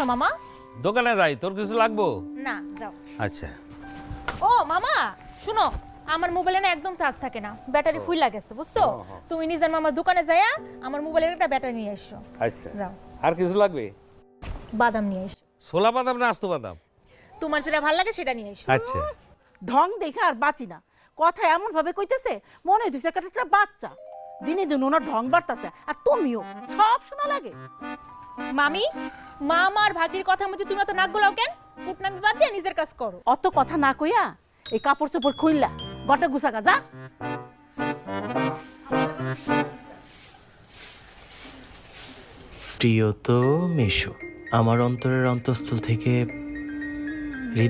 যাইতেছো মামা? দোকানে যাই, তোর কিছু লাগবো? না, যাও। আচ্ছা। ও মামা, শুনো, আমার মোবাইলে না একদম চার্জ থাকে না, ব্যাটারি ফুল লাগেছে, বুঝছো? তুমি নিজের মামার দোকানে যাইয়া আমার মোবাইলের একটা ব্যাটারি নিয়ে এসো। আচ্ছা, যাও। আর কিছু লাগবে? বাদাম নিয়ে এসো। ছোলা বাদাম না আস্ত বাদাম? তোমার যেটা ভালো লাগে সেটা নিয়ে এসো। আচ্ছা। ঢং দেখে আর বাঁচি না, কথা এমন ভাবে কইতেছে মনে হইতেছে একটা বাচ্চা। দিনে দিন ওনার ঢং বাড়তাছে, আর তুমিও সব শোনা লাগে। মামি, মামা আর ভাগির কথা মধ্যে তুমি তো নাক গলাও কেন? কুটনামি বাদ দিয়ে নিজের কাজ করো। অত কথা না কইয়া এই কাপড় চোপড় খুইলা গটা গুছাগা যা। প্রিয় তো মেশো, আমার অন্তরের অন্তঃস্থল থেকে